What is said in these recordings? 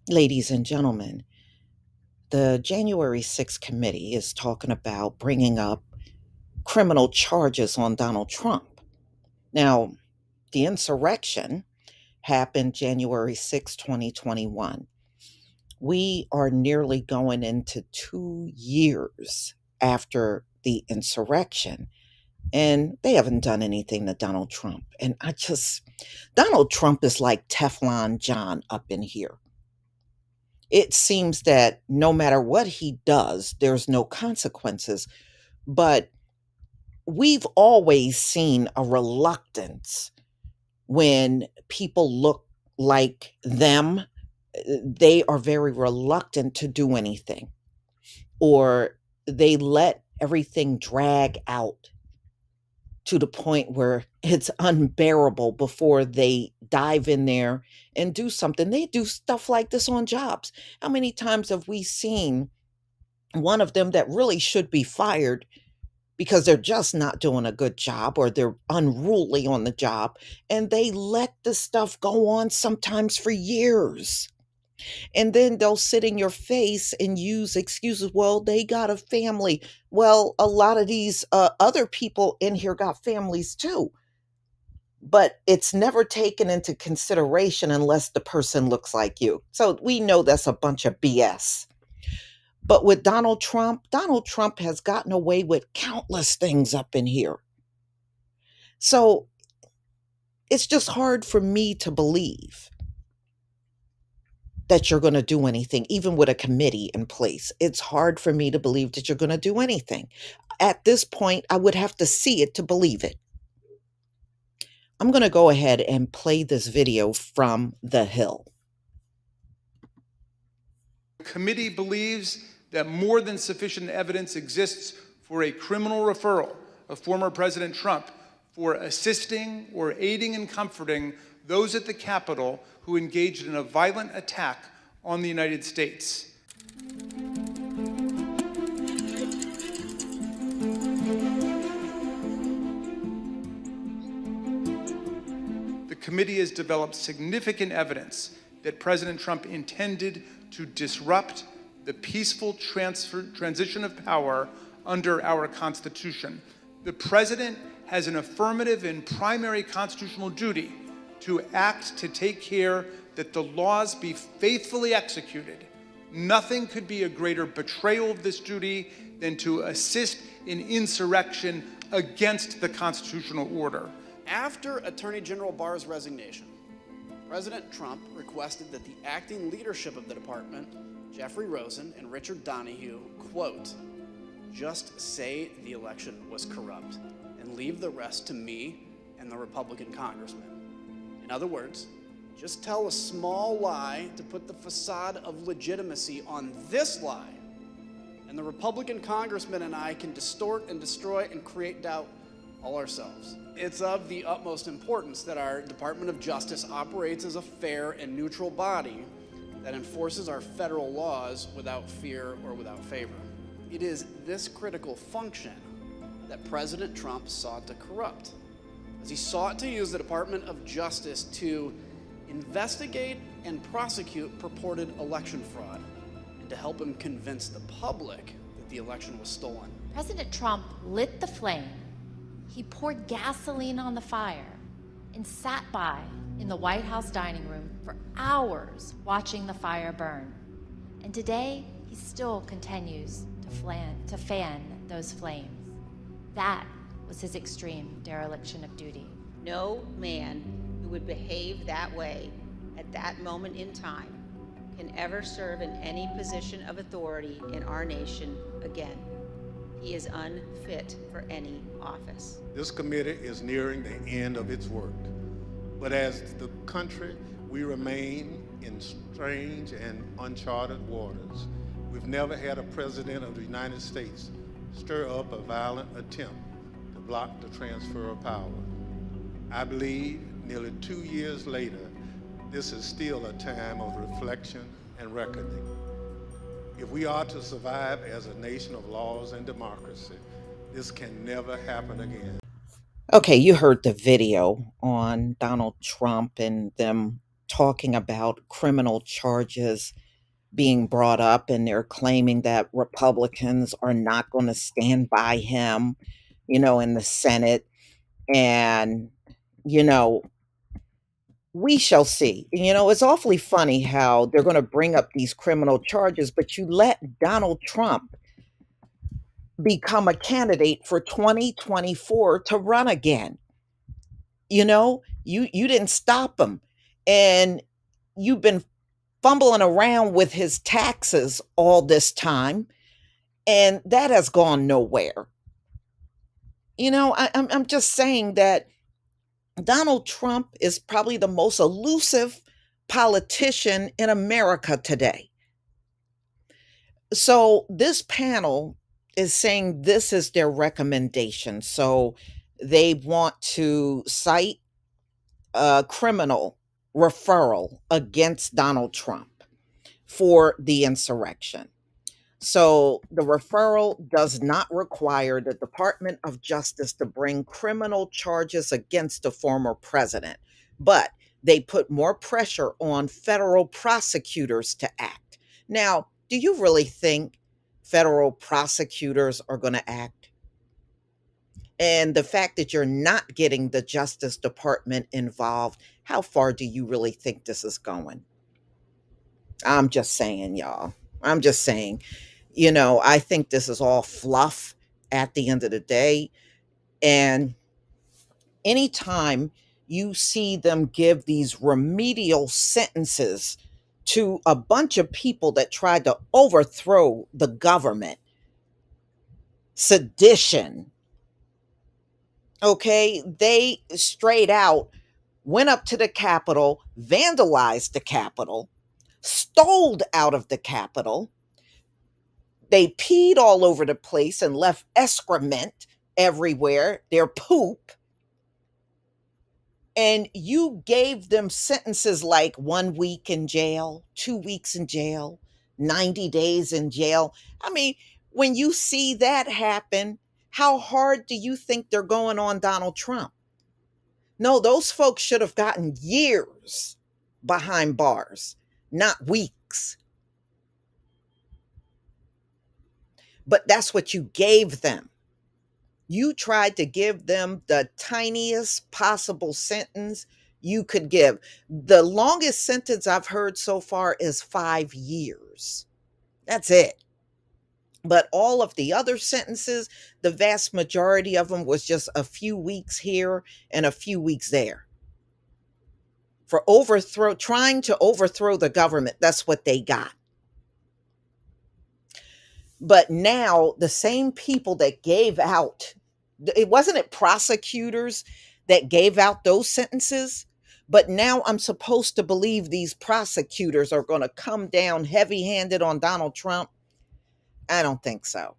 Ladies and gentlemen, the January 6th committee is talking about bringing up criminal charges on Donald Trump. Now, the insurrection happened January 6, 2021. We are nearly going into 2 years after the insurrection, and they haven't done anything to Donald Trump. And Donald Trump is like Teflon John up in here. It seems that no matter what he does, there's no consequences. But we've always seen a reluctance when people look like them. They are very reluctant to do anything, or they let everything drag out to the point where it's unbearable before they dive in there and do something. They do stuff like this on jobs. How many times have we seen one of them that really should be fired because they're just not doing a good job or they're unruly on the job, and they let the stuff go on sometimes for years? And then they'll sit in your face and use excuses. Well, they got a family. Well, a lot of these other people in here got families too. But it's never taken into consideration unless the person looks like you. So we know that's a bunch of BS. But with Donald Trump has gotten away with countless things up in here. So it's just hard for me to believe that you're going to do anything, even with a committee in place. It's hard for me to believe that you're going to do anything. At this point, I would have to see it to believe it. I'm going to go ahead and play this video from The Hill. The committee believes that more than sufficient evidence exists for a criminal referral of former President Trump for assisting or aiding and comforting those at the Capitol who engaged in a violent attack on the United States. The committee has developed significant evidence that President Trump intended to disrupt the peaceful transition of power under our Constitution. The President has an affirmative and primary constitutional duty to act to take care that the laws be faithfully executed. Nothing could be a greater betrayal of this duty than to assist in insurrection against the constitutional order. After Attorney General Barr's resignation, President Trump requested that the acting leadership of the department, Jeffrey Rosen and Richard Donahue, quote, "just say the election was corrupt and leave the rest to me and the Republican congressman." In other words, just tell a small lie to put the facade of legitimacy on this lie, and the Republican congressman and I can distort and destroy and create doubt all ourselves. It's of the utmost importance that our Department of Justice operates as a fair and neutral body that enforces our federal laws without fear or without favor. It is this critical function that President Trump sought to corrupt, as he sought to use the Department of Justice to investigate and prosecute purported election fraud, and to help him convince the public that the election was stolen. President Trump lit the flame. He poured gasoline on the fire and sat by in the White House dining room for hours watching the fire burn. And today, he still continues to fan those flames. That was his extreme dereliction of duty. No man who would behave that way at that moment in time can ever serve in any position of authority in our nation again. He is unfit for any office. This committee is nearing the end of its work, but as the country, we remain in strange and uncharted waters. We've never had a president of the United States stir up a violent attempt to block the transfer of power. I believe nearly 2 years later, this is still a time of reflection and reckoning. If we are to survive as a nation of laws and democracy, this can never happen again. Okay, you heard the video on Donald Trump and them talking about criminal charges being brought up, and they're claiming that Republicans are not going to stand by him, in the Senate. And, you know, we shall see. It's awfully funny how they're going to bring up these criminal charges, but you let Donald Trump become a candidate for 2024 to run again. You didn't stop him. And you've been fumbling around with his taxes all this time, and that has gone nowhere. I'm just saying that Donald Trump is probably the most elusive politician in America today. So this panel is saying this is their recommendation. So they want to cite a criminal referral against Donald Trump for the insurrection. So the referral does not require the Department of Justice to bring criminal charges against the former president, but they put more pressure on federal prosecutors to act. Now, do you really think federal prosecutors are going to act? And the fact that you're not getting the Justice Department involved, how far do you really think this is going? I'm just saying, y'all. I'm just saying. I think this is all fluff at the end of the day. And anytime you see them give these remedial sentences to a bunch of people that tried to overthrow the government, sedition, okay, they straight out went up to the Capitol, vandalized the Capitol, stole out of the Capitol. They peed all over the place and left excrement everywhere, their poop. And you gave them sentences like 1 week in jail, 2 weeks in jail, 90 days in jail. I mean, when you see that happen, how hard do you think they're going on Donald Trump? No, those folks should have gotten years behind bars, not weeks. But that's what you gave them. You tried to give them the tiniest possible sentence you could give. The longest sentence I've heard so far is 5 years. That's it. But all of the other sentences, the vast majority of them was just a few weeks here and a few weeks there. For trying to overthrow the government, that's what they got. But now the same people that gave out, wasn't it prosecutors that gave out those sentences? But now I'm supposed to believe these prosecutors are going to come down heavy-handed on Donald Trump? I don't think so.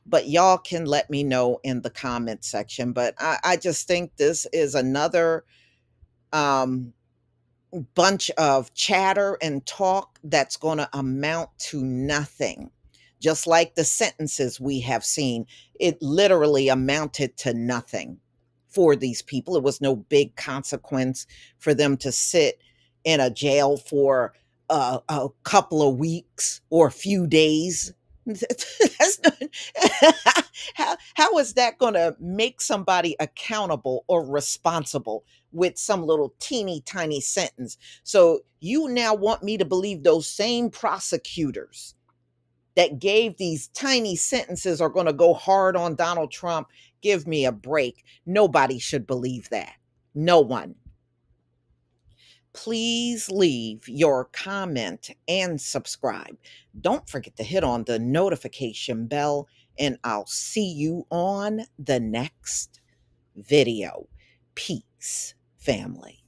But y'all can let me know in the comment section. But I just think this is another bunch of chatter and talk that's going to amount to nothing. Just like the sentences we have seen, it literally amounted to nothing for these people. It was no big consequence for them to sit in a jail for a couple of weeks or a few days. That's not, how is that going to make somebody accountable or responsible with some little teeny tiny sentence? So you now want me to believe those same prosecutors that gave these tiny sentences are going to go hard on Donald Trump? Give me a break. Nobody should believe that. No one. Please leave your comment and subscribe. Don't forget to hit on the notification bell, and I'll see you on the next video. Peace, family.